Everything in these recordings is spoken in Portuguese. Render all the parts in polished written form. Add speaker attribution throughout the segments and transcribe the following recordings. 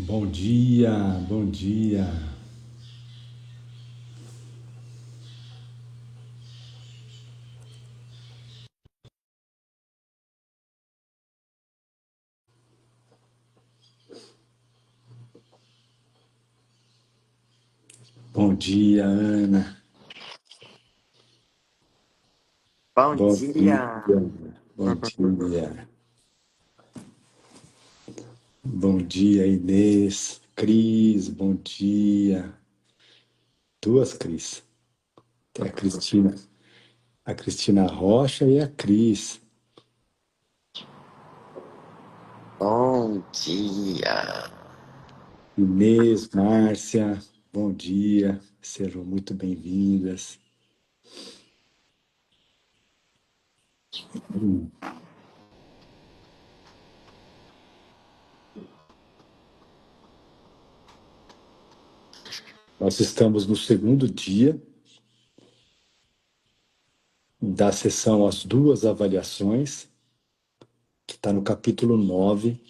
Speaker 1: Bom dia, bom dia. Bom dia, Ana.
Speaker 2: Bom
Speaker 1: Bom dia,
Speaker 2: dia.
Speaker 1: bom dia. Bom dia, Inês. Cris, bom dia. Duas Cris. Tem a Cristina Rocha e a Cris.
Speaker 2: Bom dia.
Speaker 1: Inês, Márcia, bom dia. Sejam muito bem-vindas. Nós estamos no segundo dia da sessão As Duas Avaliações, que está no capítulo 9,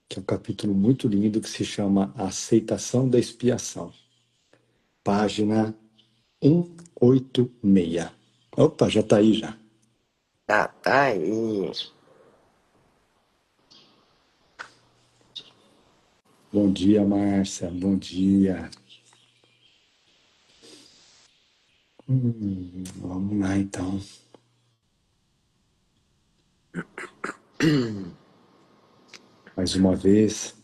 Speaker 1: que é um capítulo muito lindo que se chama Aceitação da Expiação. Página 186. Opa, já está aí já.
Speaker 2: Tá aí.
Speaker 1: Bom dia, Márcia. Bom dia. Vamos lá, então. Mais uma vez,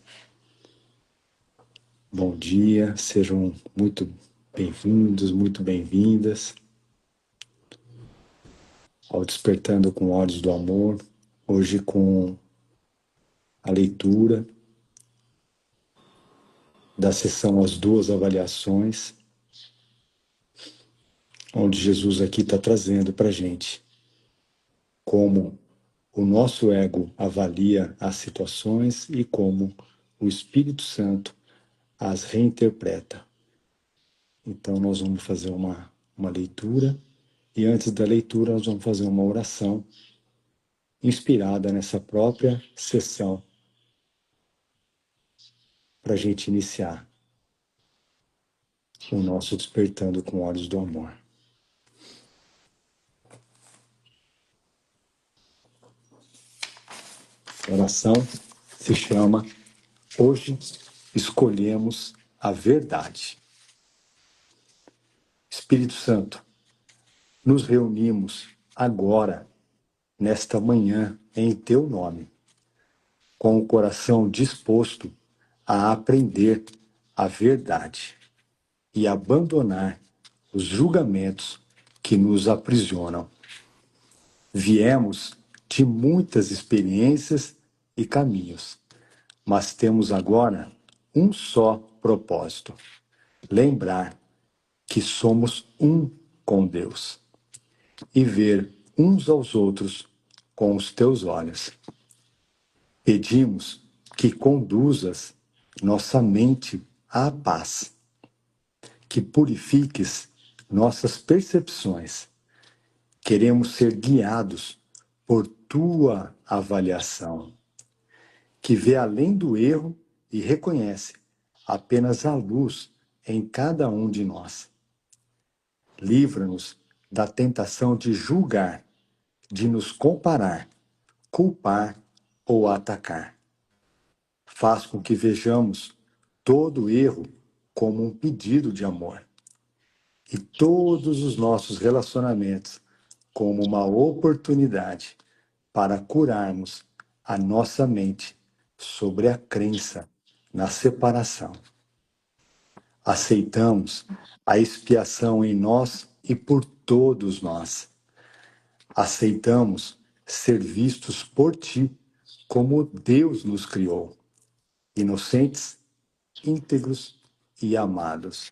Speaker 1: bom dia. Sejam muito bem-vindos, muito bem-vindas ao Despertando com Olhos do Amor. Hoje com a leitura da sessão As Duas Avaliações, onde Jesus aqui está trazendo para a gente como o nosso ego avalia as situações e como o Espírito Santo as reinterpreta. Então, nós vamos fazer uma leitura, e antes da leitura, nós vamos fazer uma oração inspirada nessa própria sessão, para a gente iniciar o nosso Despertando com Olhos do Amor. A oração se chama Hoje Escolhemos a Verdade. Espírito Santo, nos reunimos agora, nesta manhã, em teu nome, com o coração disposto a aprender a verdade e abandonar os julgamentos que nos aprisionam. Viemos de muitas experiências e caminhos, mas temos agora um só propósito: lembrar que somos um com Deus e ver uns aos outros com os teus olhos. Pedimos que conduzas nossa mente à paz, que purifiques nossas percepções. Queremos ser guiados por tua avaliação, que vê além do erro e reconhece apenas a luz em cada um de nós. Livra-nos da tentação de julgar, de nos comparar, culpar ou atacar. Faz com que vejamos todo erro como um pedido de amor e todos os nossos relacionamentos como uma oportunidade para curarmos a nossa mente sobre a crença na separação. Aceitamos a expiação em nós e por todos nós. Aceitamos ser vistos por ti como Deus nos criou, inocentes, íntegros e amados.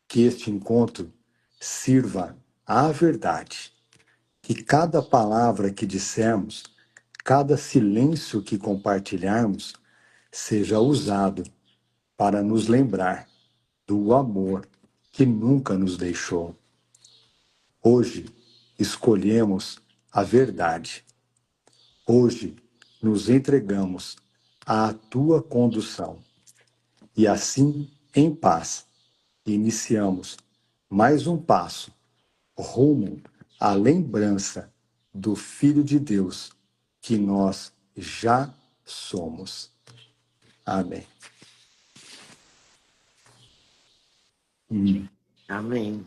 Speaker 1: Que este encontro sirva à verdade, que cada palavra que dissermos, cada silêncio que compartilharmos, seja usado para nos lembrar do amor que nunca nos deixou. Hoje escolhemos a verdade. Hoje nos entregamos à tua condução. E assim, em paz, iniciamos mais um passo rumo à lembrança do Filho de Deus que nós já somos. Amém.
Speaker 2: Amém.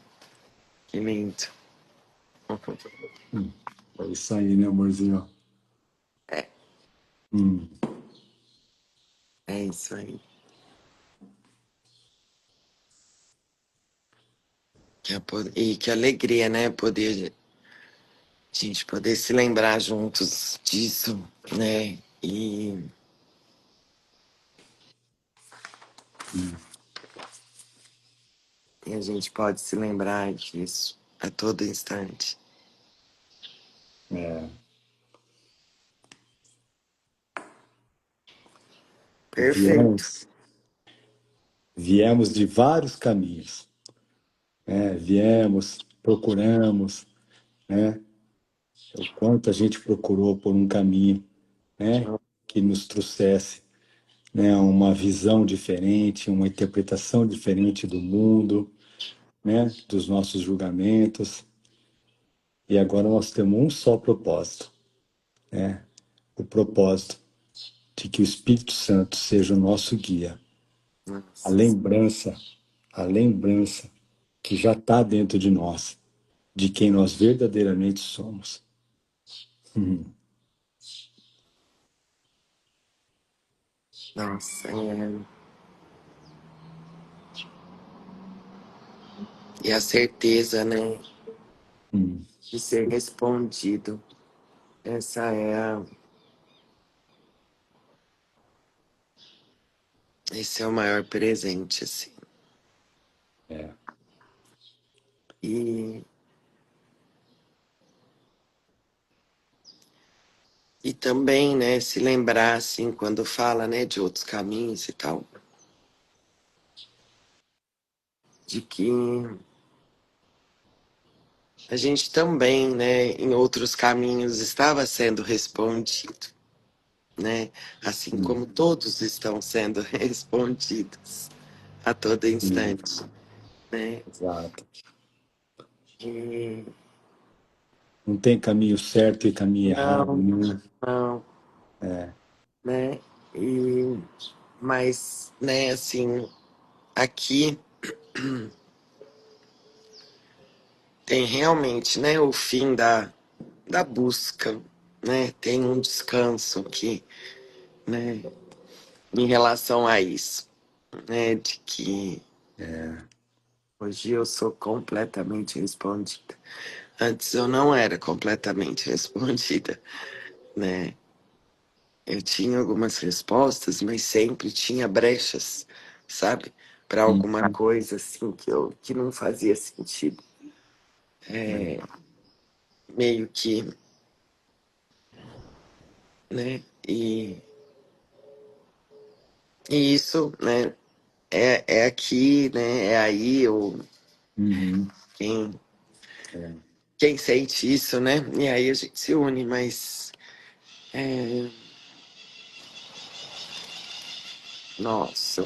Speaker 2: Que lindo.
Speaker 1: É isso aí, né, amorzinho?
Speaker 2: É,
Speaker 1: Hum,
Speaker 2: é isso aí. E que alegria, né? A gente poder se lembrar juntos disso, né? E a gente pode se lembrar disso a todo instante.
Speaker 1: é,
Speaker 2: Perfeito.
Speaker 1: viemos de vários caminhos, né? Viemos, procuramos, né? O quanto a gente procurou por um caminho, né? Que nos trouxesse, né? Uma visão diferente, uma interpretação diferente do mundo, né? Dos nossos julgamentos. E agora nós temos um só propósito, né? O propósito de que o Espírito Santo seja o nosso guia. A
Speaker 2: Nossa,
Speaker 1: lembrança, a lembrança que já está dentro de nós, de quem nós verdadeiramente somos.
Speaker 2: nossa, e a certeza, né,
Speaker 1: Hum,
Speaker 2: de ser respondido. Essa é a, esse é o maior presente, assim.
Speaker 1: é.
Speaker 2: E, e também, né, se lembrar, assim, quando fala, né, de outros caminhos e tal, de que a gente também, né, em outros caminhos estava sendo respondido, né, assim como todos estão sendo respondidos a todo instante, né,
Speaker 1: Exato.
Speaker 2: e
Speaker 1: Não tem caminho certo e caminho errado,
Speaker 2: não,
Speaker 1: né?
Speaker 2: não, né, e, mas, né, assim, aqui tem realmente, né, o fim da busca, né, tem um descanso aqui, né, em relação a isso, né, de que hoje eu sou completamente respondida. Antes eu não era completamente respondida, né? Eu tinha algumas respostas, mas sempre tinha brechas, sabe? Para
Speaker 1: Hum,
Speaker 2: alguma coisa assim que não fazia sentido. Meio que, né? E isso, né? É aqui, né? É aí, ou
Speaker 1: uhum,
Speaker 2: quem,
Speaker 1: é.
Speaker 2: quem sente isso, né? E aí a gente se une, mas é, nossa,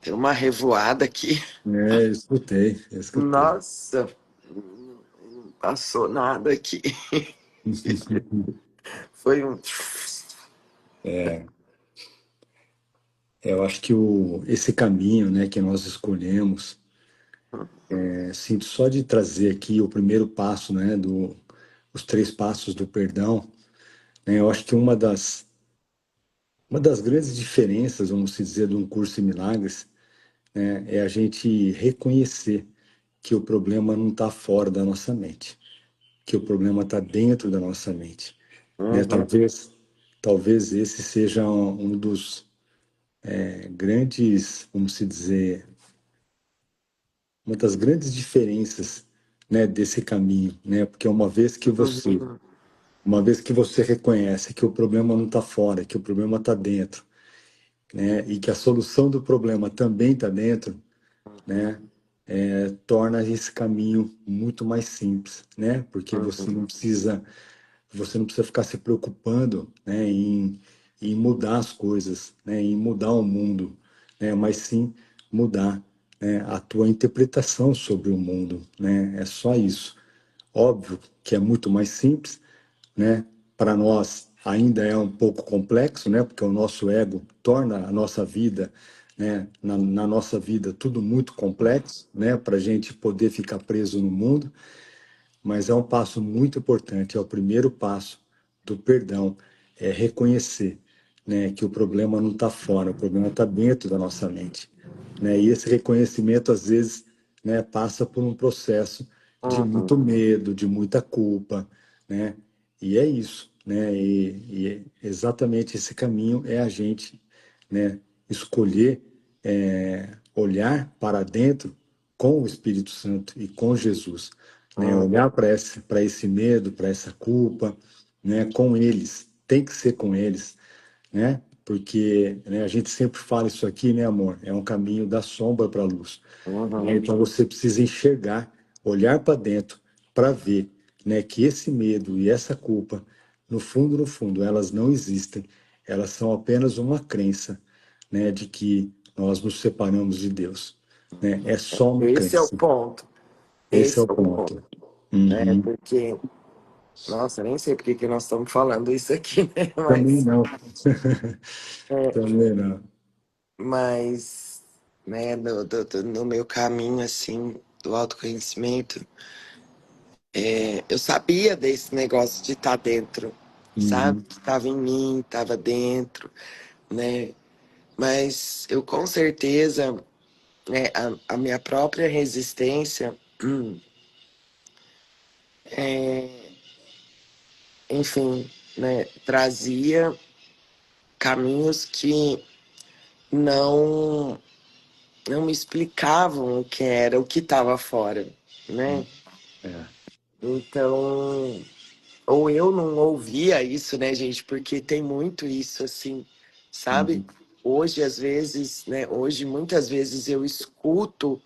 Speaker 2: tem uma revoada aqui.
Speaker 1: É, escutei, escutei.
Speaker 2: Nossa, não passou nada aqui. Foi um.
Speaker 1: Eu acho que esse caminho, né, que nós escolhemos, sinto só de trazer aqui o primeiro passo, né, os 3 passos do perdão, né, eu acho que uma das grandes diferenças, vamos dizer, de um curso em milagres, né, é a gente reconhecer que o problema não está fora da nossa mente, que o problema está dentro da nossa mente, né?
Speaker 2: Uhum,
Speaker 1: Talvez esse seja um dos grandes, vamos se dizer, uma das grandes diferenças, né, desse caminho, né? Porque
Speaker 2: uhum,
Speaker 1: uma vez que você reconhece que o problema não está fora, que o problema está dentro, né, e que a solução do problema também está dentro, né, torna esse caminho muito mais simples, né? Porque você
Speaker 2: uhum,
Speaker 1: não precisa você não precisa ficar se preocupando, né, em mudar as coisas, né, em mudar o mundo, né, mas sim mudar, né, a tua interpretação sobre o mundo, né? É só isso. Óbvio que é muito mais simples, né? Para nós ainda é um pouco complexo, né? Porque o nosso ego torna a nossa vida, né? Na nossa vida tudo muito complexo, né? Para a gente poder ficar preso no mundo, mas é um passo muito importante, é o primeiro passo do perdão, é reconhecer, né, que o problema não está fora, o problema está dentro da nossa mente, né, e esse reconhecimento, às vezes, né, passa por um processo de
Speaker 2: Uhum.
Speaker 1: muito medo, de muita culpa, né, e é isso, né, e exatamente esse caminho é a gente, né, escolher olhar para dentro com o Espírito Santo e com Jesus, né?
Speaker 2: Uhum.
Speaker 1: Olhar para esse medo, para essa culpa, né? Com eles, tem que ser com eles, né? Porque, né, a gente sempre fala isso aqui, né, amor? É um caminho da sombra para a luz, né?
Speaker 2: Uhum.
Speaker 1: Então você precisa enxergar, olhar para dentro para ver, né, que esse medo e essa culpa, no fundo, elas não existem. Elas são apenas uma crença, né, de que nós nos separamos de Deus, né? É só uma
Speaker 2: Esse é o
Speaker 1: crença.
Speaker 2: ponto.
Speaker 1: Esse é
Speaker 2: Esse
Speaker 1: o
Speaker 2: é o
Speaker 1: ponto.
Speaker 2: ponto. É
Speaker 1: Uhum.
Speaker 2: porque, nossa, nem sei por que que nós estamos falando isso aqui, né?
Speaker 1: Também
Speaker 2: Mas,
Speaker 1: não.
Speaker 2: é,
Speaker 1: Também não.
Speaker 2: mas né, no meu caminho, assim, do autoconhecimento, eu sabia desse negócio de estar dentro, sabe?
Speaker 1: Uhum.
Speaker 2: Que estava em mim, estava dentro, né? Mas eu com certeza, né, a minha própria resistência, enfim, né, trazia caminhos que não não me explicavam o que era, o que estava fora, né?
Speaker 1: É.
Speaker 2: Então, ou eu não ouvia isso, né, gente? Porque tem muito isso, assim, sabe?
Speaker 1: Uhum.
Speaker 2: Hoje, às vezes, né? Hoje, muitas vezes eu escuto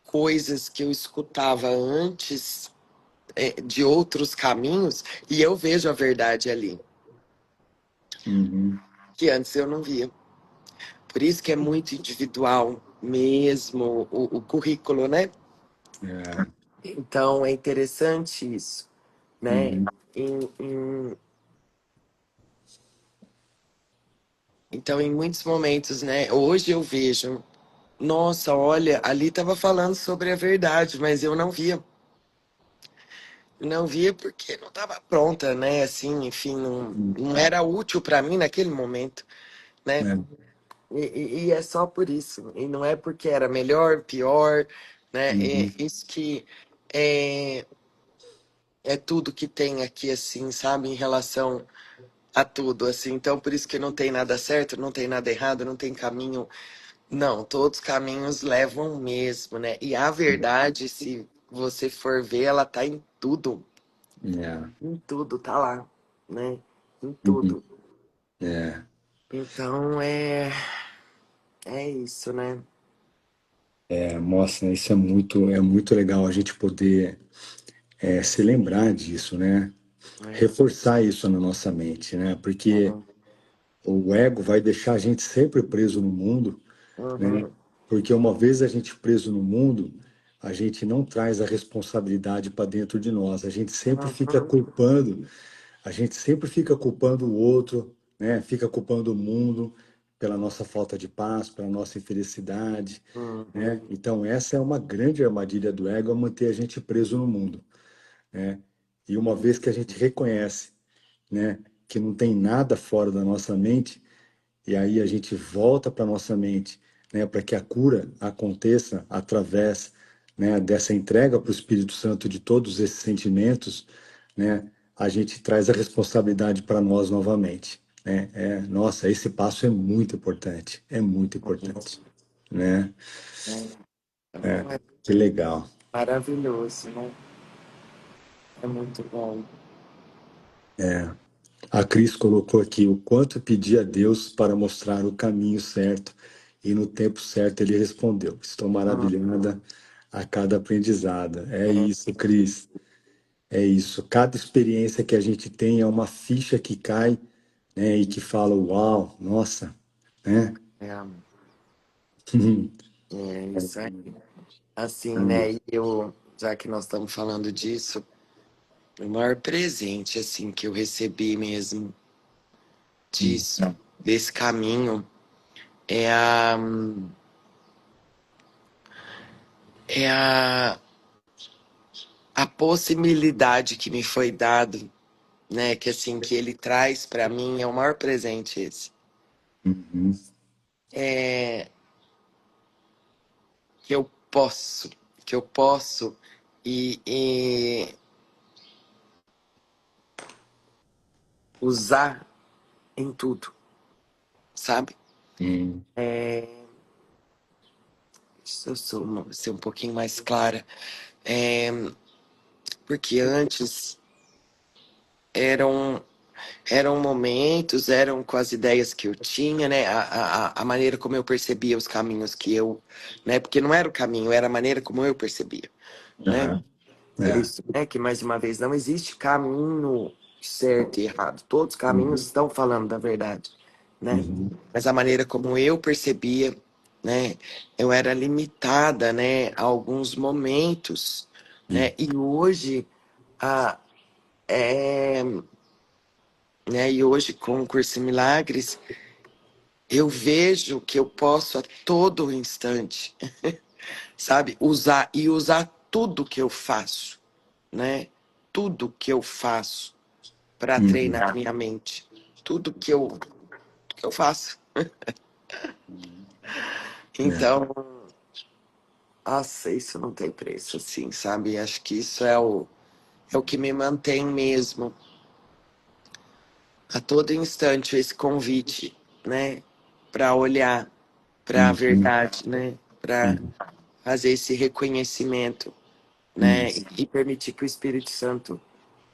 Speaker 2: coisas que eu escutava antes, de outros caminhos, e eu vejo a verdade ali,
Speaker 1: Uhum.
Speaker 2: que antes eu não via. Por isso que é muito individual mesmo o currículo, né?
Speaker 1: É.
Speaker 2: Então é interessante isso, né?
Speaker 1: Uhum.
Speaker 2: Então, em muitos momentos, né? Hoje eu vejo, nossa, olha, ali estava falando sobre a verdade, mas eu não via. Não via porque não estava pronta, né? Assim, enfim, não era útil para mim naquele momento, né?
Speaker 1: É.
Speaker 2: E é só por isso. E não é porque era melhor, pior, né? É
Speaker 1: Uhum.
Speaker 2: isso que é, é tudo que tem aqui, assim, sabe? Em relação a tudo, assim. Então, por isso que não tem nada certo, não tem nada errado, não tem caminho. Não, todos os caminhos levam mesmo, né? E a verdade, se você for ver, ela tá
Speaker 1: É.
Speaker 2: em tudo, tá lá, né? Em
Speaker 1: Uhum.
Speaker 2: tudo.
Speaker 1: É.
Speaker 2: Então é isso, né?
Speaker 1: Mostra, né? Isso é muito legal a gente poder se lembrar disso, né?
Speaker 2: É.
Speaker 1: Reforçar isso na nossa mente, né? Porque
Speaker 2: Uhum,
Speaker 1: o ego vai deixar a gente sempre preso no mundo, né?
Speaker 2: uhum,
Speaker 1: Porque uma vez a gente preso no mundo, a gente não traz a responsabilidade para dentro de nós.
Speaker 2: uhum,
Speaker 1: A gente sempre fica culpando o outro, né? Fica culpando o mundo pela nossa falta de paz, pela nossa infelicidade,
Speaker 2: uhum,
Speaker 1: né? Então essa é uma grande armadilha do ego, é manter a gente preso no mundo, né? E uma vez que a gente reconhece, né, que não tem nada fora da nossa mente, e aí a gente volta para nossa mente, né, para que a cura aconteça através, né, dessa entrega para o Espírito Santo de todos esses sentimentos, né, a gente traz a responsabilidade para nós novamente, né? Nossa, esse passo é muito
Speaker 2: uhum.
Speaker 1: importante, né?
Speaker 2: Então é
Speaker 1: Que legal.
Speaker 2: maravilhoso, né? É muito bom.
Speaker 1: A Cris colocou aqui o quanto pedi a Deus para mostrar o caminho certo e no tempo certo ele respondeu. Estou
Speaker 2: Uhum,
Speaker 1: maravilhada a cada aprendizada. É isso, Cris. É isso. Cada experiência que a gente tem é uma ficha que cai, né, e que fala, uau, nossa, né?
Speaker 2: É, é isso aí. Assim, né? E eu, já que nós estamos falando disso, o maior presente, assim, que eu recebi mesmo disso, desse caminho, é a, é a possibilidade que me foi dado, né? Que assim, que ele traz para mim, é o maior presente esse.
Speaker 1: Uhum,
Speaker 2: É que eu posso, que eu posso e usar em tudo, sabe?
Speaker 1: uhum,
Speaker 2: É, se eu ser um pouquinho mais clara, é, porque antes eram eram momentos, eram com as ideias que eu tinha, né? A maneira como eu percebia os caminhos que eu, né? Porque não era o caminho, era a maneira como eu percebia, né?
Speaker 1: aham,
Speaker 2: Por
Speaker 1: é,
Speaker 2: isso, né? Que mais uma vez não existe caminho certo e errado. Todos os caminhos
Speaker 1: uhum,
Speaker 2: estão falando da verdade, né?
Speaker 1: uhum,
Speaker 2: Mas a maneira como eu percebia, né? Eu era limitada, né? A alguns momentos,
Speaker 1: uhum,
Speaker 2: né? E hoje a é, né? E hoje, com o Curso em Milagres, eu vejo que eu posso a todo instante, sabe? Usar tudo que eu faço, né? Tudo que eu faço para
Speaker 1: uhum,
Speaker 2: treinar minha mente. Tudo que eu faço.
Speaker 1: é,
Speaker 2: Então, nossa, isso não tem preço, assim, sabe? Acho que isso é o que me mantém mesmo a todo instante esse convite, né? Para olhar para a
Speaker 1: uhum,
Speaker 2: verdade, né? Para
Speaker 1: uhum,
Speaker 2: fazer esse reconhecimento, né?
Speaker 1: isso,
Speaker 2: E permitir que o Espírito Santo,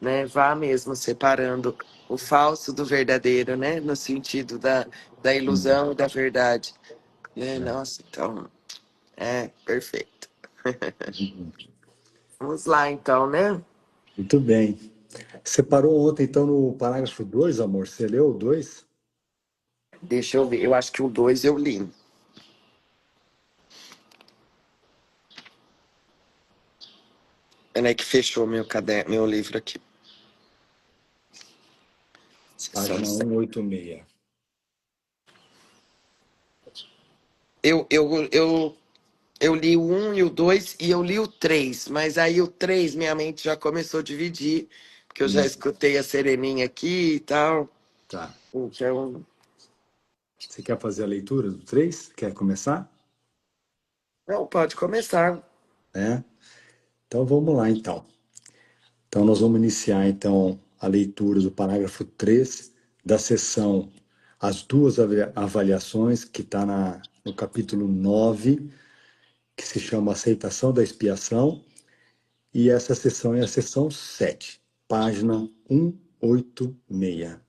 Speaker 2: né, vá mesmo separando o falso do verdadeiro, né? No sentido da
Speaker 1: uhum,
Speaker 2: ilusão e da verdade, né?
Speaker 1: é,
Speaker 2: Nossa, então, perfeito.
Speaker 1: uhum.
Speaker 2: Vamos lá, então, né?
Speaker 1: Muito bem. Você parou ontem, então, no parágrafo 2, amor? Você leu o 2?
Speaker 2: Deixa eu ver. Eu acho que o 2 eu li. É, né, que fechou meu caderno, meu livro aqui. Sessão
Speaker 1: Página
Speaker 2: 7.
Speaker 1: 186.
Speaker 2: Eu li o 1 e o 2 e eu li o 3, mas aí o 3 minha mente já começou a dividir, porque eu já
Speaker 1: Hum,
Speaker 2: escutei a Sereninha aqui e tal.
Speaker 1: tá.
Speaker 2: Então,
Speaker 1: Você quer fazer a leitura do 3? Quer começar?
Speaker 2: não, pode começar.
Speaker 1: É? Então vamos lá, então. Então nós vamos iniciar, então, a leitura do parágrafo 3 da seção As Duas Avaliações, que está no capítulo 9, que se chama Aceitação da Expiação, e essa seção é a seção 7, página 186.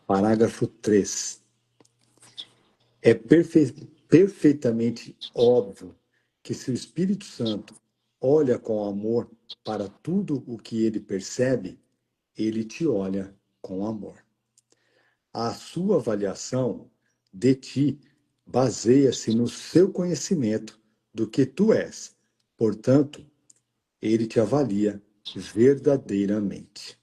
Speaker 1: Parágrafo 3. É perfeitamente óbvio que se o Espírito Santo olha com amor para tudo o que ele percebe, ele te olha com amor. A sua avaliação de ti baseia-se no seu conhecimento do que tu és. Portanto, ele te avalia verdadeiramente.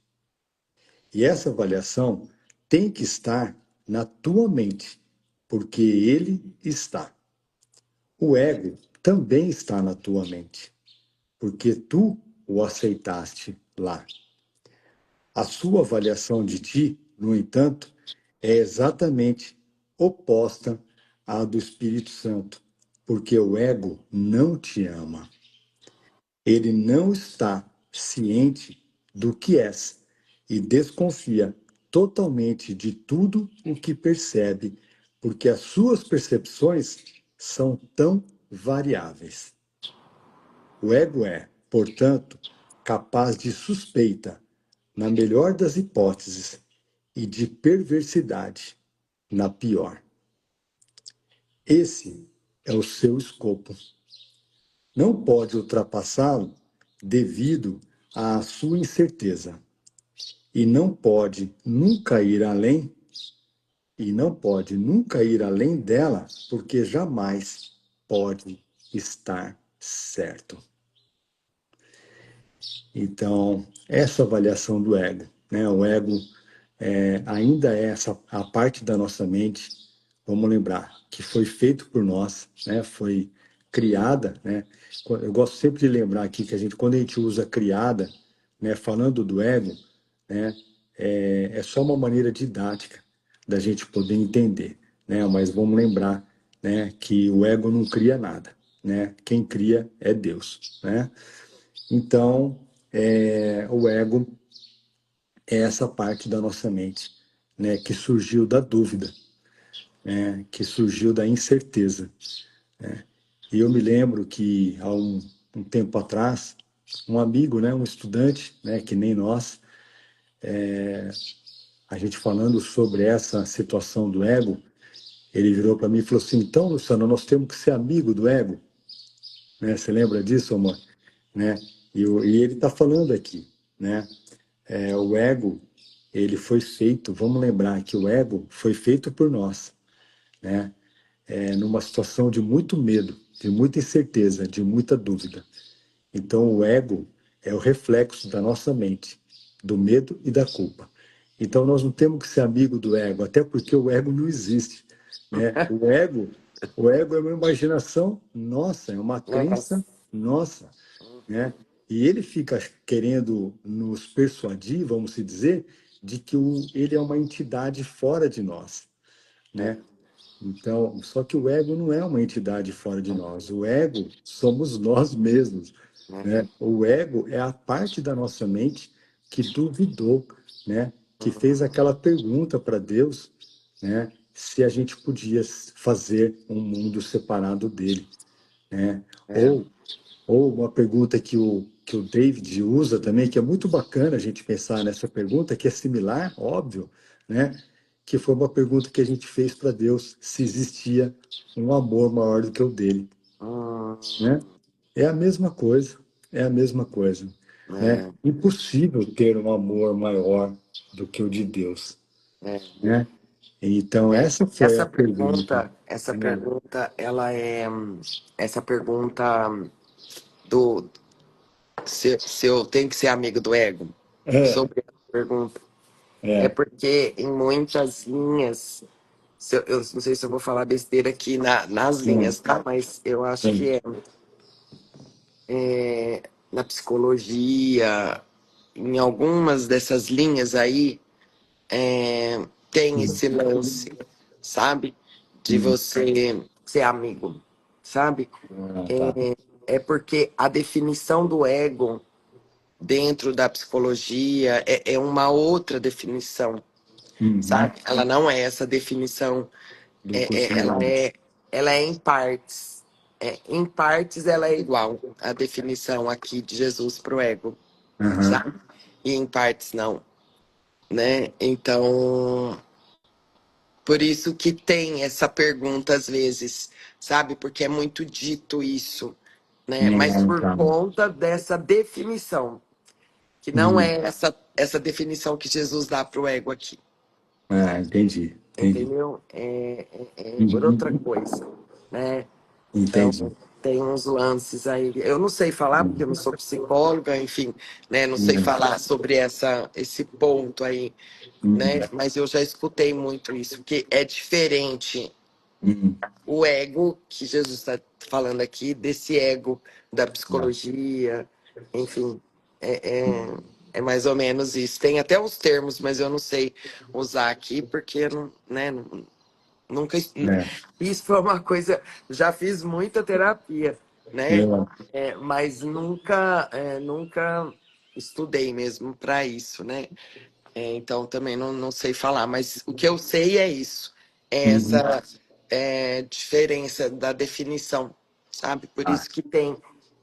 Speaker 1: E essa avaliação tem que estar na tua mente, porque ele está. O ego também está na tua mente, porque tu o aceitaste lá. A sua avaliação de ti, no entanto, é exatamente oposta à do Espírito Santo, porque o ego não te ama. Ele não está ciente do que és e desconfia totalmente de tudo o que percebe, porque as suas percepções são tão variáveis. O ego é, portanto, capaz de suspeita, na melhor das hipóteses, e de perversidade, na pior. Esse é o seu escopo. Não pode ultrapassá-lo devido à sua incerteza e não pode nunca ir além, e não pode nunca ir além dela, porque jamais pode estar certo. Então, essa avaliação do ego, né? O ego ainda é essa a parte da nossa mente, vamos lembrar, que foi feito por nós, né? Foi criada, né? Eu gosto sempre de lembrar aqui que quando a gente usa criada, né? Falando do ego, né? É só uma maneira didática da gente poder entender, né? Mas vamos lembrar, né? Que o ego não cria nada, né? Quem cria é Deus, né? Então, o ego é essa parte da nossa mente, né, que surgiu da dúvida, né, que surgiu da incerteza. E eu me lembro que há um tempo atrás, um amigo, né, um estudante, né, que nem nós, a gente falando sobre essa situação do ego, ele virou para mim e falou assim: então, Luciano, nós temos que ser amigo do ego, né? Você lembra disso, amor? Né? E ele está falando aqui, né? O ego, ele foi feito, vamos lembrar que o ego foi feito por nós, né? Numa situação de muito medo, de muita incerteza, de muita dúvida. Então, o ego é o reflexo da nossa mente, do medo e da culpa. Então, nós não temos que ser amigo do ego, até porque o ego não existe, né? O ego é uma imaginação nossa, é uma crença
Speaker 2: Nossa.
Speaker 1: nossa, né? E ele fica querendo nos persuadir, vamos se dizer, de que ele é uma entidade fora de nós,
Speaker 2: É,
Speaker 1: né? Então, só que o ego não é uma entidade fora de nós. O ego somos nós mesmos,
Speaker 2: né?
Speaker 1: né? O ego é a parte da nossa mente que duvidou, né? Que fez aquela pergunta para Deus, né? Se a gente podia fazer um mundo separado dele, né?
Speaker 2: É.
Speaker 1: Ou uma pergunta que o David usa também, que é muito bacana a gente pensar nessa pergunta, que é similar, óbvio, né? Que foi uma pergunta que a gente fez para Deus, se existia um amor maior do que o dele,
Speaker 2: Hum,
Speaker 1: né? É a mesma coisa, é a mesma coisa, né?
Speaker 2: é,
Speaker 1: Impossível ter um amor maior do que o de Deus,
Speaker 2: é,
Speaker 1: né? Então,
Speaker 2: é.
Speaker 1: essa foi a pergunta.
Speaker 2: Essa pergunta, ela é essa pergunta do se eu tenho que ser amigo do ego
Speaker 1: É,
Speaker 2: sobre essa pergunta. É
Speaker 1: é,
Speaker 2: porque em muitas linhas, eu não sei se eu vou falar besteira aqui nas linhas, tá? Mas eu acho que
Speaker 1: sim,
Speaker 2: na psicologia, em algumas dessas linhas aí, tem
Speaker 1: sim.
Speaker 2: esse lance, sabe? De
Speaker 1: Hum.
Speaker 2: você ser amigo, sabe?
Speaker 1: Ah, tá.
Speaker 2: É porque a definição do ego dentro da psicologia é uma outra definição,
Speaker 1: Uhum.
Speaker 2: sabe? Ela não é essa definição,
Speaker 1: Do
Speaker 2: é, é- ela
Speaker 1: funcionamento.
Speaker 2: é, ela é em partes. Em partes ela é igual à definição aqui de Jesus para o ego,
Speaker 1: Aham.
Speaker 2: sabe? E em partes não, né? Então, por isso que tem essa pergunta às vezes, sabe? Porque é muito dito isso, né? Mas
Speaker 1: Ah,
Speaker 2: por
Speaker 1: tá.
Speaker 2: conta dessa definição, que não
Speaker 1: Hum.
Speaker 2: é essa definição que Jesus dá para o ego aqui,
Speaker 1: Ah, entendi, entendi.
Speaker 2: entendeu? É por outra
Speaker 1: Uhum.
Speaker 2: coisa, né? Então,
Speaker 1: Entendi.
Speaker 2: tem uns lances aí. Eu não sei falar, porque eu não sou psicóloga, enfim, né? Não sei
Speaker 1: Hum.
Speaker 2: falar sobre esse ponto aí, né?
Speaker 1: Hum.
Speaker 2: Mas eu já escutei muito isso, que é diferente
Speaker 1: Hum.
Speaker 2: o ego que Jesus está falando aqui, desse ego da psicologia, enfim, é, é, é mais ou menos isso. Tem até os termos, mas eu não sei usar aqui, porque né, nunca.
Speaker 1: É.
Speaker 2: Isso foi uma coisa. Já fiz muita terapia, né?
Speaker 1: Eu,
Speaker 2: Mas nunca estudei mesmo para isso, né? Então também não sei falar, mas o que eu sei é isso, é
Speaker 1: uhum.
Speaker 2: essa diferença da definição, sabe? Por
Speaker 1: Ah,
Speaker 2: isso que tem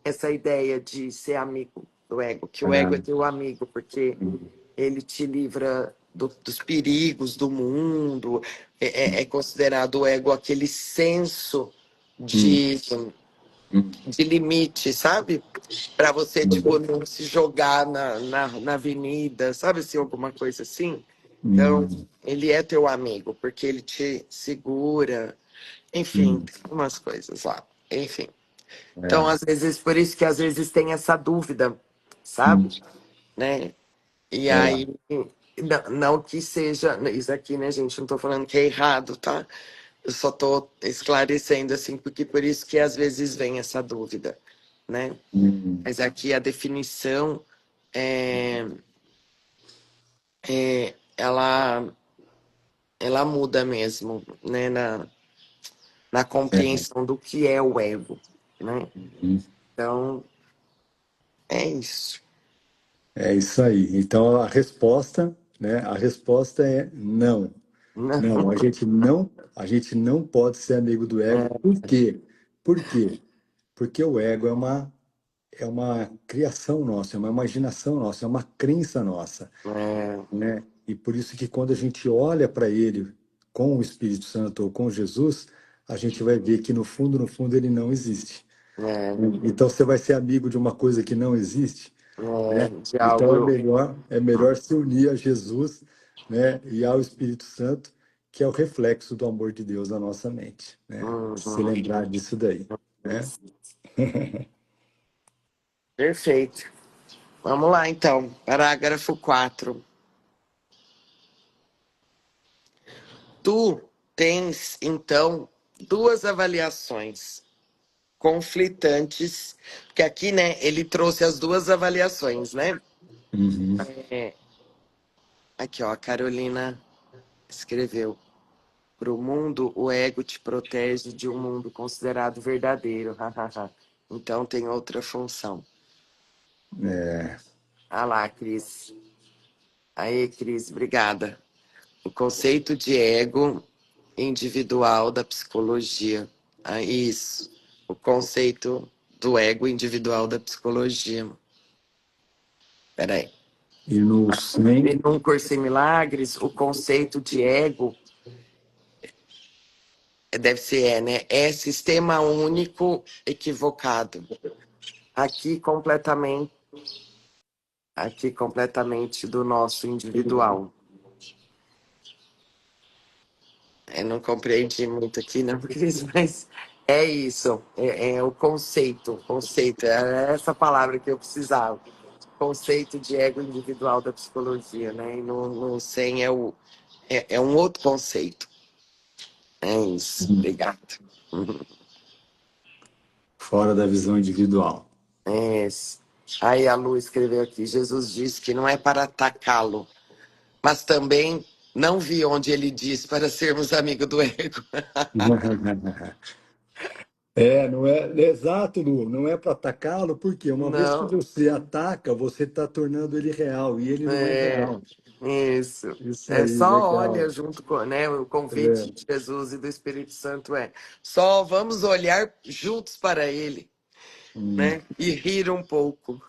Speaker 2: essa ideia de ser amigo do ego, que o ego é
Speaker 1: ah,
Speaker 2: teu amigo, porque
Speaker 1: hum.
Speaker 2: ele te livra dos perigos do mundo, é considerado o ego aquele senso
Speaker 1: Hum.
Speaker 2: de
Speaker 1: Hum,
Speaker 2: de limite, sabe? Pra você, tipo,
Speaker 1: hum,
Speaker 2: não se jogar na avenida, sabe assim, alguma coisa assim? Então,
Speaker 1: hum,
Speaker 2: ele é teu amigo, porque ele te segura, enfim,
Speaker 1: hum,
Speaker 2: tem umas coisas lá, enfim. Então,
Speaker 1: é,
Speaker 2: às vezes, por isso que às vezes tem essa dúvida,
Speaker 1: hum,
Speaker 2: sabe? Né? E
Speaker 1: é,
Speaker 2: aí, não que seja, isso aqui, né, gente, não tô falando que é errado, tá? Eu só tô esclarecendo, assim, porque por isso que às vezes vem essa dúvida, né?
Speaker 1: hum,
Speaker 2: Mas aqui a definição é, ela muda mesmo, né? Na
Speaker 1: é,
Speaker 2: compreensão do que é o ego, né?
Speaker 1: hum.
Speaker 2: Então, é isso.
Speaker 1: É isso aí. Então a resposta, né? A resposta é não.
Speaker 2: Não,
Speaker 1: Não, a gente não pode ser amigo do ego.
Speaker 2: é,
Speaker 1: Por quê? Por quê? Porque o ego é uma criação nossa, é uma imaginação nossa, é uma crença nossa,
Speaker 2: é,
Speaker 1: né? E por isso que quando a gente olha para ele com o Espírito Santo ou com Jesus, a gente vai ver que no fundo ele não existe.
Speaker 2: é,
Speaker 1: Então você vai ser amigo de uma coisa que não existe, né?
Speaker 2: de
Speaker 1: Então é
Speaker 2: algo.
Speaker 1: melhor é melhor se unir a Jesus, né, e ao Espírito Santo, que é o reflexo do amor de Deus na nossa mente, né? Se
Speaker 2: Uhum,
Speaker 1: lembrar disso daí, né?
Speaker 2: isso. Perfeito. Vamos lá, então. Parágrafo 4. Tu tens, então, duas avaliações conflitantes, porque aqui, né, ele trouxe as duas avaliações, né?
Speaker 1: Uhum.
Speaker 2: É, aqui, ó, a Carolina escreveu: Pro mundo, o ego te protege de um mundo considerado verdadeiro. hahaha. Então tem outra função.
Speaker 1: É,
Speaker 2: Ah lá, Cris. Aí, Cris, obrigada. O conceito de ego individual da psicologia. Ah, isso. O conceito do ego individual da psicologia. Peraí.
Speaker 1: e no
Speaker 2: E
Speaker 1: 100,
Speaker 2: num Curso em Milagres, o conceito de ego deve ser, né? É sistema único equivocado. Aqui completamente, aqui completamente do nosso individual. Eu não compreendi muito aqui, não, Cris, mas é isso. É o conceito. Conceito. É essa palavra que eu precisava. Conceito de ego individual da psicologia, né? E no 100 é um outro conceito. É isso. Obrigado.
Speaker 1: fora da visão individual.
Speaker 2: É isso. Aí a Lu escreveu aqui: Jesus disse que não é para atacá-lo, mas também não vi onde ele diz para sermos amigos do ego.
Speaker 1: Não é, exato, Lu, não é para atacá-lo, porque uma vez que
Speaker 2: Não,
Speaker 1: você ataca, você está tornando ele real, e ele não é
Speaker 2: é
Speaker 1: real.
Speaker 2: isso.
Speaker 1: Isso
Speaker 2: É
Speaker 1: aí,
Speaker 2: só olha
Speaker 1: legal.
Speaker 2: junto com, né, o convite de
Speaker 1: É,
Speaker 2: Jesus e do Espírito Santo só vamos olhar juntos para ele,
Speaker 1: hum,
Speaker 2: né, e rir um pouco,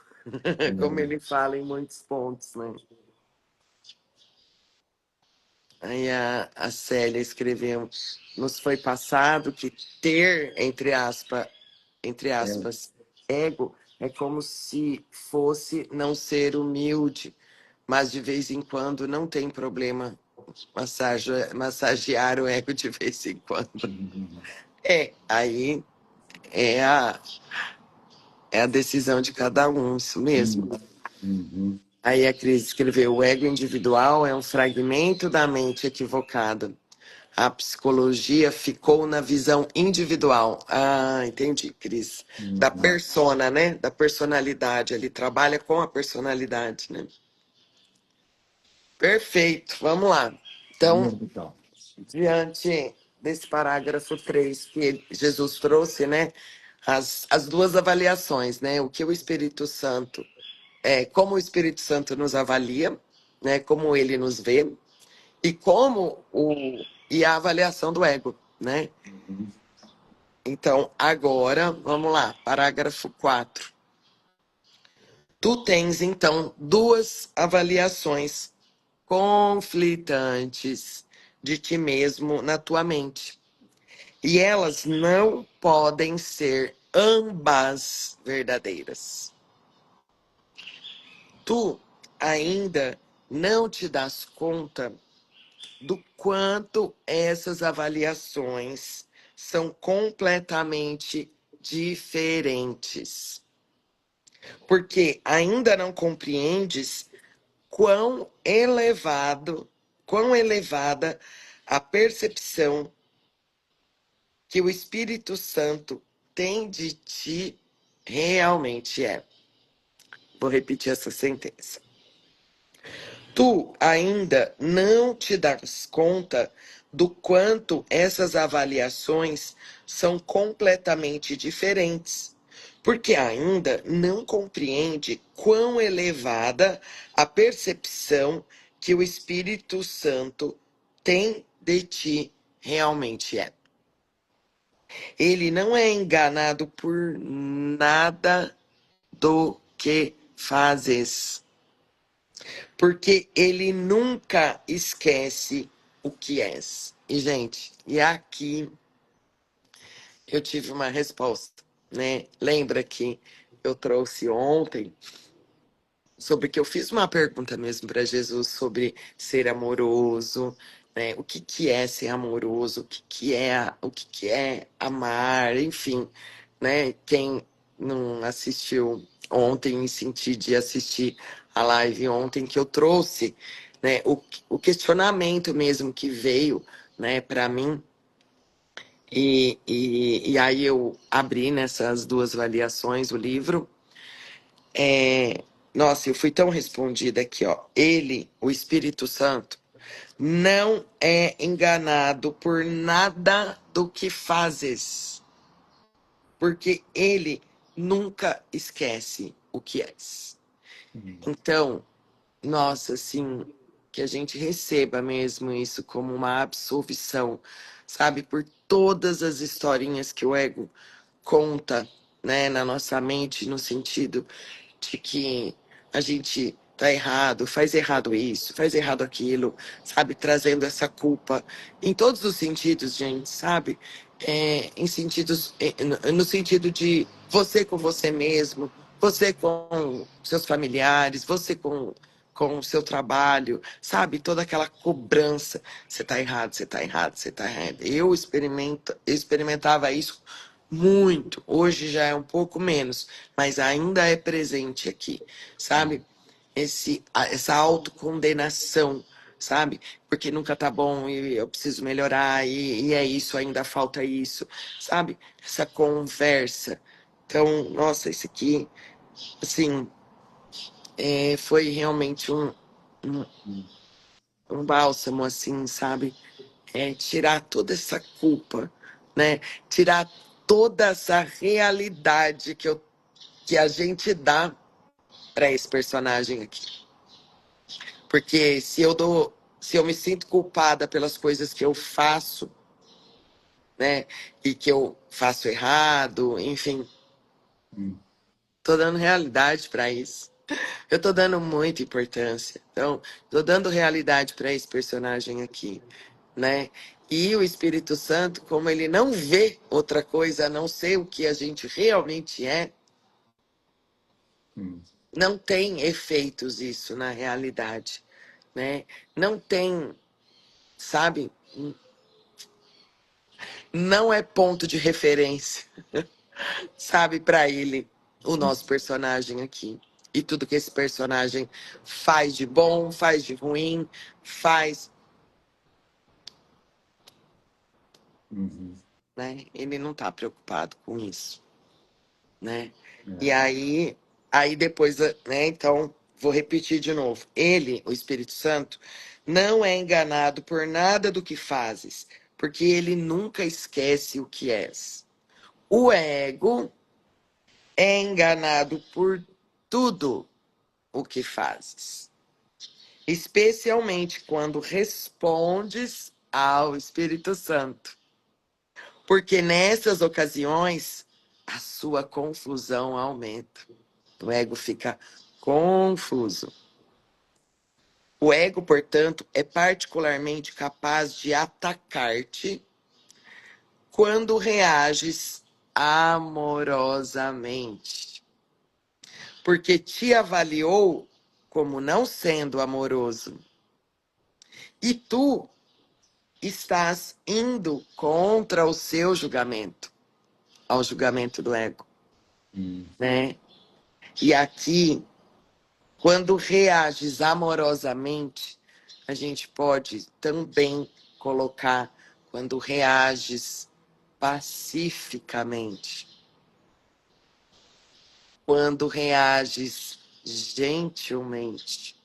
Speaker 2: como
Speaker 1: é,
Speaker 2: ele fala em muitos pontos, né. Aí a Célia escreveu: nos foi passado que ter,
Speaker 1: é.
Speaker 2: entre aspas, ego é como se fosse não ser humilde, mas de vez em quando não tem problema massagear o ego de vez em quando.
Speaker 1: Uhum,
Speaker 2: Aí é a decisão de cada um, isso mesmo.
Speaker 1: uhum, uhum,
Speaker 2: Aí a Cris escreveu: o ego individual é um fragmento da mente equivocada. A psicologia ficou na visão individual. Ah, entendi, Cris. Da
Speaker 1: uhum.
Speaker 2: persona, né? Da personalidade. Ele trabalha com a personalidade, né? Perfeito. Vamos lá. Então,
Speaker 1: Vamos então.
Speaker 2: diante desse parágrafo 3 que Jesus trouxe, né? As duas avaliações, né? O que o Espírito Santo como o Espírito Santo nos avalia, né? Como ele nos vê e e a avaliação do ego, né?
Speaker 1: Uhum,
Speaker 2: Então, agora, vamos lá, parágrafo 4. Tu tens, então, duas avaliações conflitantes de ti mesmo na tua mente. E elas não podem ser ambas verdadeiras. Tu ainda não te das conta do quanto essas avaliações são completamente diferentes. Porque ainda não compreendes quão elevada a percepção que o Espírito Santo tem de ti realmente é. Vou repetir essa sentença. Tu ainda não te das conta do quanto essas avaliações são completamente diferentes, porque ainda não compreende quão elevada a percepção que o Espírito Santo tem de ti realmente é. Ele não é enganado por nada do que fazes, porque ele nunca esquece o que és. E, gente, e aqui eu tive uma resposta, né? Lembra que eu trouxe ontem sobre que eu fiz uma pergunta mesmo para Jesus sobre ser amoroso, né? O que que é ser amoroso? O que que é amar? Enfim, né? Quem não assistiu ontem, me senti de assistir a live ontem que eu trouxe, né? O questionamento mesmo que veio, né? Para mim. E aí eu abri nessas duas avaliações o livro. Nossa, eu fui tão respondida aqui, ó. Ele, o Espírito Santo, não é enganado por nada do que fazes, porque ele nunca esquece o que és. Então, nossa, assim, que a gente receba mesmo isso como uma absolvição, sabe, por todas as historinhas que o ego conta, né, na nossa mente, no sentido de que a gente tá errado, faz errado isso, faz errado aquilo, sabe? Trazendo essa culpa em todos os sentidos, gente, sabe? Em sentidos, no sentido de você com você mesmo, você com seus familiares, você com o seu trabalho, sabe? Toda aquela cobrança. Você tá errado, você tá errado, você tá errado. Eu experimentava isso muito. Hoje já é um pouco menos, mas ainda é presente aqui, sabe? Essa autocondenação, sabe? Porque nunca tá bom e eu preciso melhorar e é isso, ainda falta isso, sabe? Essa conversa. Então, nossa, esse aqui, assim, foi realmente um, um bálsamo, assim, sabe? Tirar toda essa culpa, né? Tirar toda essa realidade que a gente dá para esse personagem aqui. Porque se eu me sinto culpada pelas coisas que eu faço, né? E que eu faço errado, enfim, tô dando realidade para isso. Eu tô dando muita importância. Então, tô dando realidade para esse personagem aqui, né? E o Espírito Santo, como ele não vê outra coisa a não ser o que a gente realmente é, não tem efeitos isso na realidade, né? Não tem, sabe? Não é ponto de referência, sabe, para ele, o nosso personagem aqui. E tudo que esse personagem faz de bom, faz de ruim, faz, né? Ele não tá preocupado com isso, né? E aí depois, né? Então, vou repetir de novo. Ele, o Espírito Santo, não é enganado por nada do que fazes, porque ele nunca esquece o que és. O ego é enganado por tudo o que fazes, especialmente quando respondes ao Espírito Santo, porque nessas ocasiões a sua confusão aumenta. O ego fica confuso. O ego, portanto, é particularmente capaz de atacar-te quando reages amorosamente, porque te avaliou como não sendo amoroso. E tu estás indo contra o seu julgamento, ao julgamento do ego,
Speaker 1: Hum.
Speaker 2: né? E aqui, quando reages amorosamente, a gente pode também colocar quando reages pacificamente, quando reages gentilmente,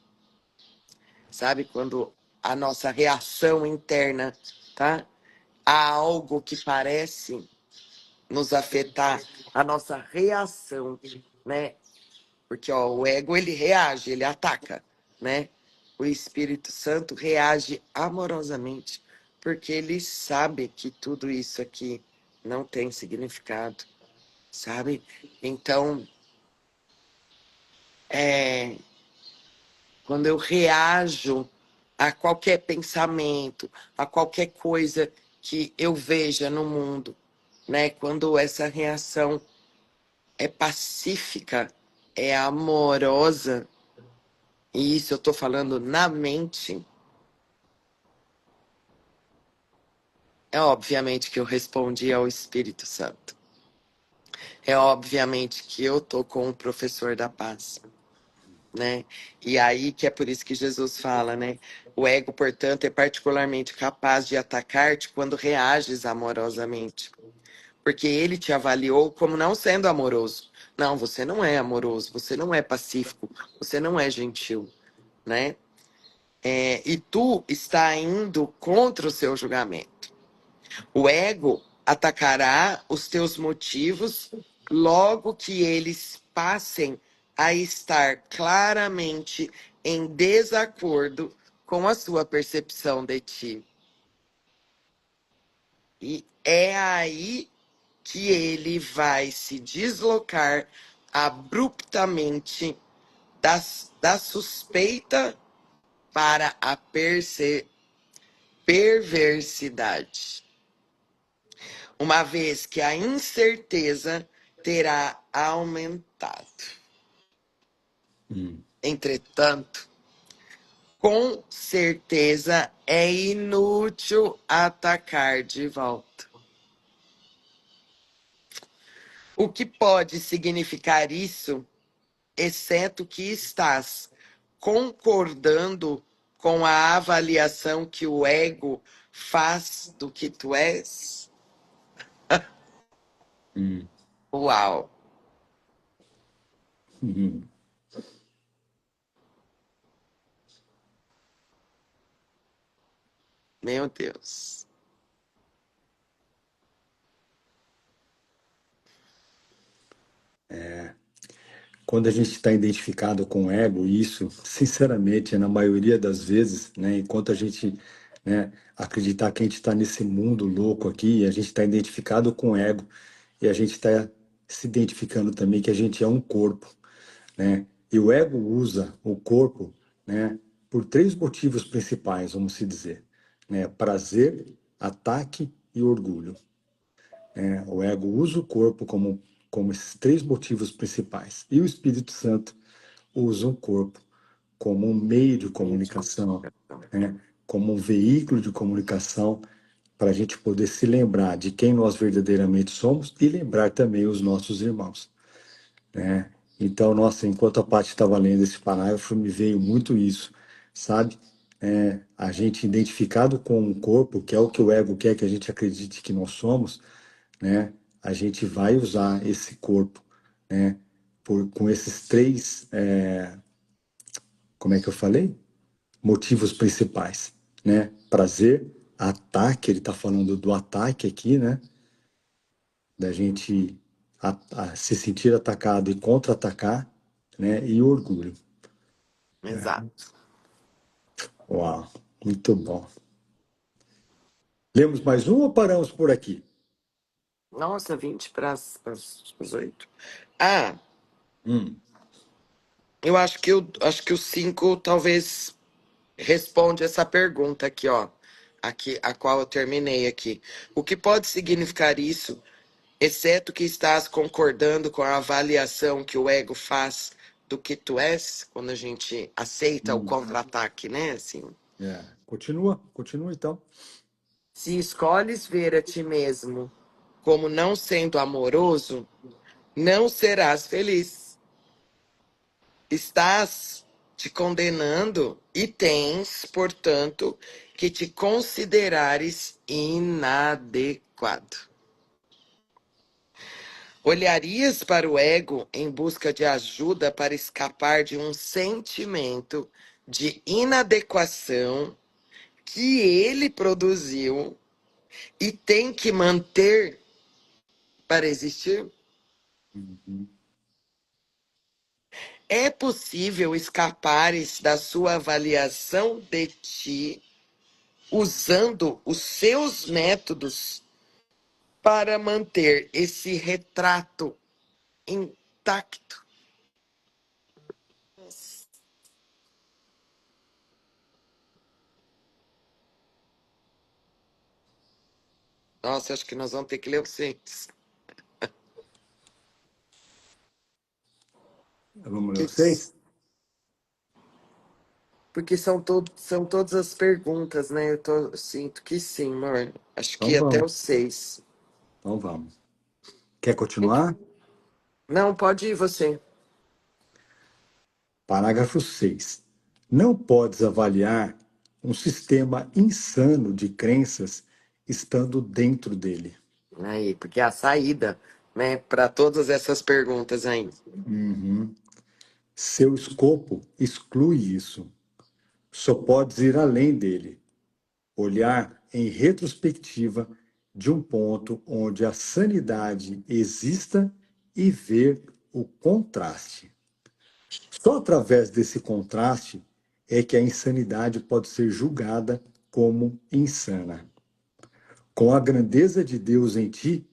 Speaker 2: sabe? Quando a nossa reação interna, tá? Há algo que parece nos afetar, a nossa reação, né? Porque ó, o ego ele reage, ele ataca, né? O Espírito Santo reage amorosamente, porque ele sabe que tudo isso aqui não tem significado, sabe? Então, é, quando eu reajo a qualquer pensamento, a qualquer coisa que eu veja no mundo, né? Quando essa reação é pacífica, é amorosa, e isso eu tô falando na mente, é obviamente que eu respondi ao Espírito Santo. É obviamente que eu tô com o professor da paz, né? E aí que é por isso que Jesus fala, né? O ego, portanto, é particularmente capaz de atacar-te quando reages amorosamente, porque ele te avaliou como não sendo amoroso. Não, você não é amoroso, você não é pacífico, você não é gentil, né? E tu está indo contra o seu julgamento. O ego atacará os teus motivos logo que eles passem a estar claramente em desacordo com a sua percepção de ti. E é aí que ele vai se deslocar abruptamente da suspeita para a perversidade, uma vez que a incerteza terá aumentado.
Speaker 1: Hum.
Speaker 2: Entretanto, com certeza é inútil atacar de volta. O que pode significar isso, exceto que estás concordando com a avaliação que o ego faz do que tu és?
Speaker 1: Hum.
Speaker 2: Uau!
Speaker 1: Hum.
Speaker 2: Meu Deus.
Speaker 1: Quando a gente está identificado com o ego, isso, sinceramente, na maioria das vezes, né, enquanto a gente, né, acreditar que a gente está nesse mundo louco aqui, a gente está identificado com o ego e a gente está se identificando também que a gente é um corpo, né? E o ego usa o corpo, né, por três motivos principais, vamos se dizer, né? Prazer, ataque e orgulho. O ego usa o corpo como esses três motivos principais. E o Espírito Santo usa o corpo como um meio de comunicação, né? Como um veículo de comunicação para a gente poder se lembrar de quem nós verdadeiramente somos e lembrar também os nossos irmãos, né? Então, nossa, enquanto a Paty estava lendo esse parágrafo, me veio muito isso, sabe? A gente identificado com o corpo, que é o que o ego quer que a gente acredite que nós somos, né? A gente vai usar esse corpo, né? Com esses três, como é que eu falei? Motivos principais, né? Prazer, ataque, ele está falando do ataque aqui, né? Da gente se sentir atacado e contra-atacar, né? E orgulho.
Speaker 2: Exato.
Speaker 1: Uau, muito bom. Lemos mais um ou paramos por aqui?
Speaker 2: Nossa, 20 para as 8. Ah,
Speaker 1: Hum.
Speaker 2: eu acho que o 5 talvez responde essa pergunta aqui, ó. Aqui, a qual eu terminei aqui. O que pode significar isso, exceto que estás concordando com a avaliação que o ego faz do que tu és, quando a gente aceita o
Speaker 1: Hum.
Speaker 2: contra-ataque, né? Assim,
Speaker 1: Continua então.
Speaker 2: se escolhes ver a ti mesmo como não sendo amoroso, não serás feliz. Estás te condenando e tens, portanto, que te considerares inadequado. Olharias para o ego em busca de ajuda para escapar de um sentimento de inadequação que ele produziu e tem que manter para existir?
Speaker 1: Uhum.
Speaker 2: É possível escapares da sua avaliação de ti usando os seus métodos para manter esse retrato intacto? Nossa, acho que nós vamos ter que ler os seis.
Speaker 1: Vamos ler os 6?
Speaker 2: Porque são todas as perguntas, né? Eu sinto que sim, amor. Acho
Speaker 1: Então
Speaker 2: que até
Speaker 1: vamos.
Speaker 2: os seis.
Speaker 1: Então vamos. Quer continuar?
Speaker 2: Não, pode ir você.
Speaker 1: Parágrafo 6. Não podes avaliar um sistema insano de crenças estando dentro dele.
Speaker 2: Aí, porque é a saída, né, para todas essas perguntas aí.
Speaker 1: Uhum. Seu escopo exclui isso. Só podes ir além dele, olhar em retrospectiva de um ponto onde a sanidade exista e ver o contraste. Só através desse contraste é que a insanidade pode ser julgada como insana. Com a grandeza de Deus em ti,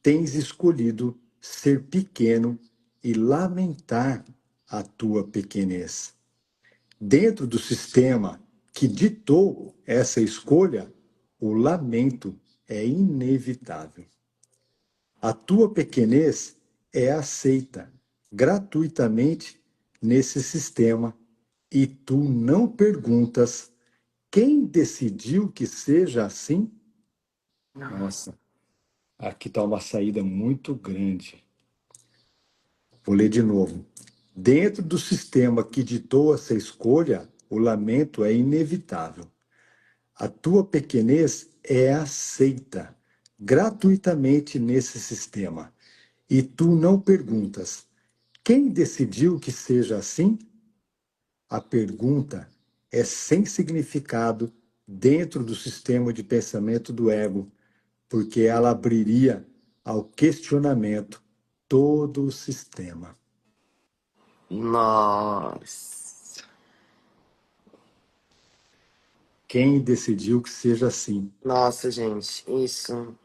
Speaker 1: tens escolhido ser pequeno e lamentar a tua pequenez. Dentro do sistema que ditou essa escolha, o lamento é inevitável. A tua pequenez é aceita gratuitamente nesse sistema e tu não perguntas quem decidiu que seja assim? Nossa, aqui está uma saída muito grande. Vou ler de novo. Dentro do sistema que ditou essa escolha, o lamento é inevitável. A tua pequenez é aceita gratuitamente nesse sistema. E tu não perguntas: quem decidiu que seja assim? A pergunta é sem significado dentro do sistema de pensamento do ego, porque ela abriria ao questionamento todo o sistema.
Speaker 2: Nossa.
Speaker 1: Quem decidiu que seja assim?
Speaker 2: Nossa, gente, isso.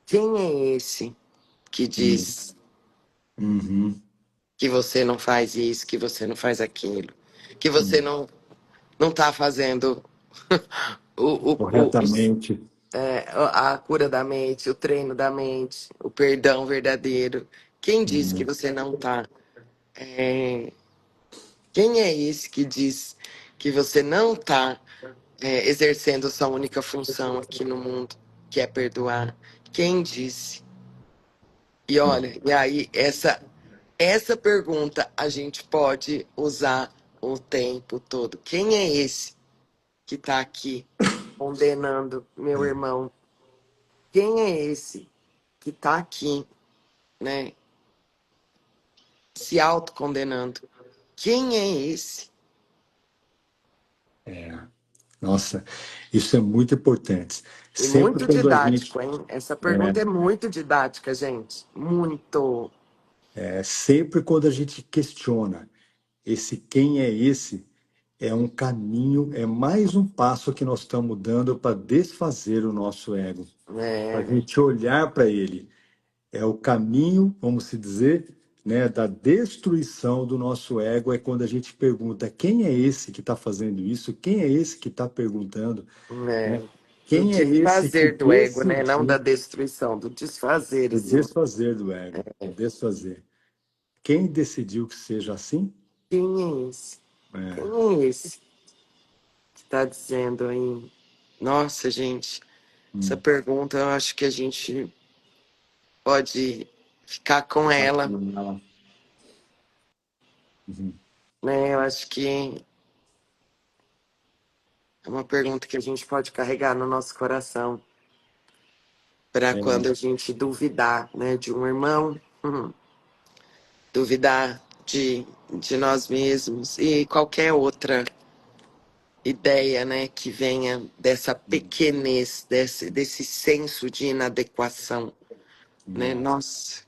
Speaker 2: Quem é esse que
Speaker 1: Hum.
Speaker 2: diz
Speaker 1: Uhum.
Speaker 2: que você não faz isso, que você não faz aquilo, que você não tá fazendo os
Speaker 1: Corretamente.
Speaker 2: a cura da mente, o treino da mente, o perdão verdadeiro. Quem diz que
Speaker 1: Uhum.
Speaker 2: você não tá? É, quem é esse que diz que você não tá exercendo sua única função aqui no mundo, que é perdoar? Quem disse? E
Speaker 1: É.
Speaker 2: olha, e aí essa pergunta a gente pode usar o tempo todo. Quem é esse que tá aqui condenando meu irmão? Quem é esse que tá aqui, né, se autocondenando? Quem é esse?
Speaker 1: Nossa, isso é muito importante.
Speaker 2: E
Speaker 1: Sempre
Speaker 2: muito
Speaker 1: quando a gente,
Speaker 2: didático, hein? Essa pergunta é muito didática, gente. Muito.
Speaker 1: sempre quando a gente questiona esse quem é esse, é um caminho, é mais um passo que nós estamos dando para desfazer o nosso ego, para a
Speaker 2: É,
Speaker 1: gente olhar para ele. É o caminho, vamos se dizer, né, da destruição do nosso ego. É quando a gente pergunta quem é esse que está fazendo isso, quem é esse que está perguntando, né?
Speaker 2: é. Do
Speaker 1: Quem é esse que
Speaker 2: desfazer do ego, né? Não da
Speaker 1: decidiu
Speaker 2: destruição, do desfazer,
Speaker 1: do
Speaker 2: assim.
Speaker 1: desfazer do ego, do desfazer? Quem decidiu que seja assim?
Speaker 2: Quem é esse? Quem
Speaker 1: É.
Speaker 2: é esse que tá dizendo aí? Nossa, gente, essa
Speaker 1: Hum.
Speaker 2: pergunta eu acho que a gente pode ficar com
Speaker 1: Ficar
Speaker 2: ela,
Speaker 1: com ela. Uhum.
Speaker 2: né? Eu acho que é uma pergunta que a gente pode carregar no nosso coração para
Speaker 1: É,
Speaker 2: quando a gente duvidar, né, de um irmão, duvidar de nós mesmos e qualquer outra ideia, né, que venha dessa pequenez, desse senso de inadequação, né?
Speaker 1: é.
Speaker 2: Nossa,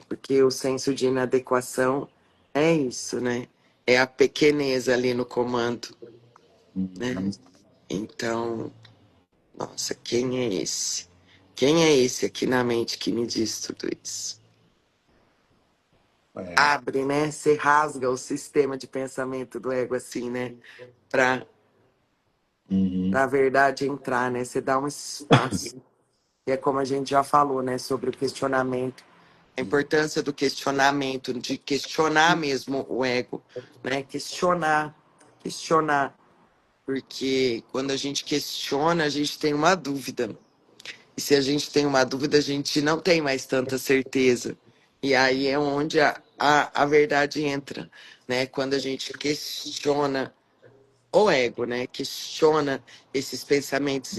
Speaker 2: porque o senso de inadequação é isso, né? É a pequenez ali no comando, né?
Speaker 1: Uhum.
Speaker 2: Então, nossa, quem é esse? Quem é esse aqui na mente que me diz tudo isso?
Speaker 1: É.
Speaker 2: Abre, né? Você rasga o sistema de pensamento do ego assim, né? Para
Speaker 1: Uhum.
Speaker 2: a verdade entrar, né? Você dá um espaço. E é como a gente já falou, né? Sobre o questionamento. A importância do questionamento, de questionar mesmo o ego, né? Questionar. Porque quando a gente questiona, a gente tem uma dúvida. E se a gente tem uma dúvida, a gente não tem mais tanta certeza. E aí é onde a verdade entra, né? Quando a gente questiona o ego, né? Questiona esses pensamentos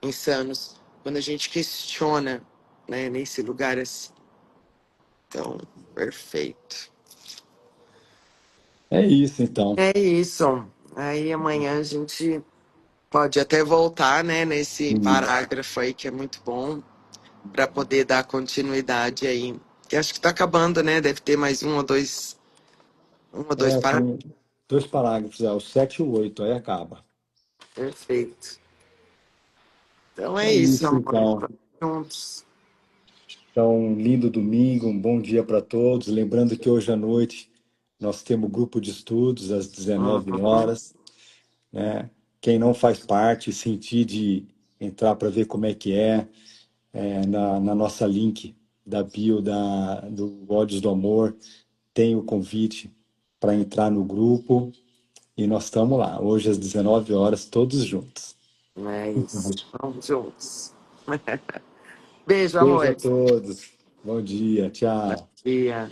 Speaker 2: insanos. Quando a gente questiona, né? Nesse lugar assim. Então, perfeito.
Speaker 1: É isso, então.
Speaker 2: É isso. Aí amanhã a gente pode até voltar, né? Nesse
Speaker 1: Hum.
Speaker 2: parágrafo aí que é muito bom, para poder dar continuidade aí. Que acho que está acabando, né? Deve ter mais um ou dois
Speaker 1: É,
Speaker 2: parágrafos.
Speaker 1: tem dois parágrafos, o 7 e o 8, aí acaba.
Speaker 2: Perfeito. Então é
Speaker 1: É
Speaker 2: isso,
Speaker 1: isso,
Speaker 2: amor.
Speaker 1: então.
Speaker 2: Vamos juntos.
Speaker 1: Então, um lindo domingo, um bom dia para todos. Lembrando que hoje à noite nós temos grupo de estudos às 19
Speaker 2: Uhum.
Speaker 1: horas, né? Quem não faz parte, sentir de entrar para ver como é que na nossa link da bio do Ódios do Amor, tem o convite para entrar no grupo e nós estamos lá, hoje às 19 horas, todos juntos.
Speaker 2: É isso. Vamos juntos. Beijo,
Speaker 1: Beijo a
Speaker 2: amor.
Speaker 1: todos. Bom dia.
Speaker 2: Bom
Speaker 1: Tchau.
Speaker 2: dia.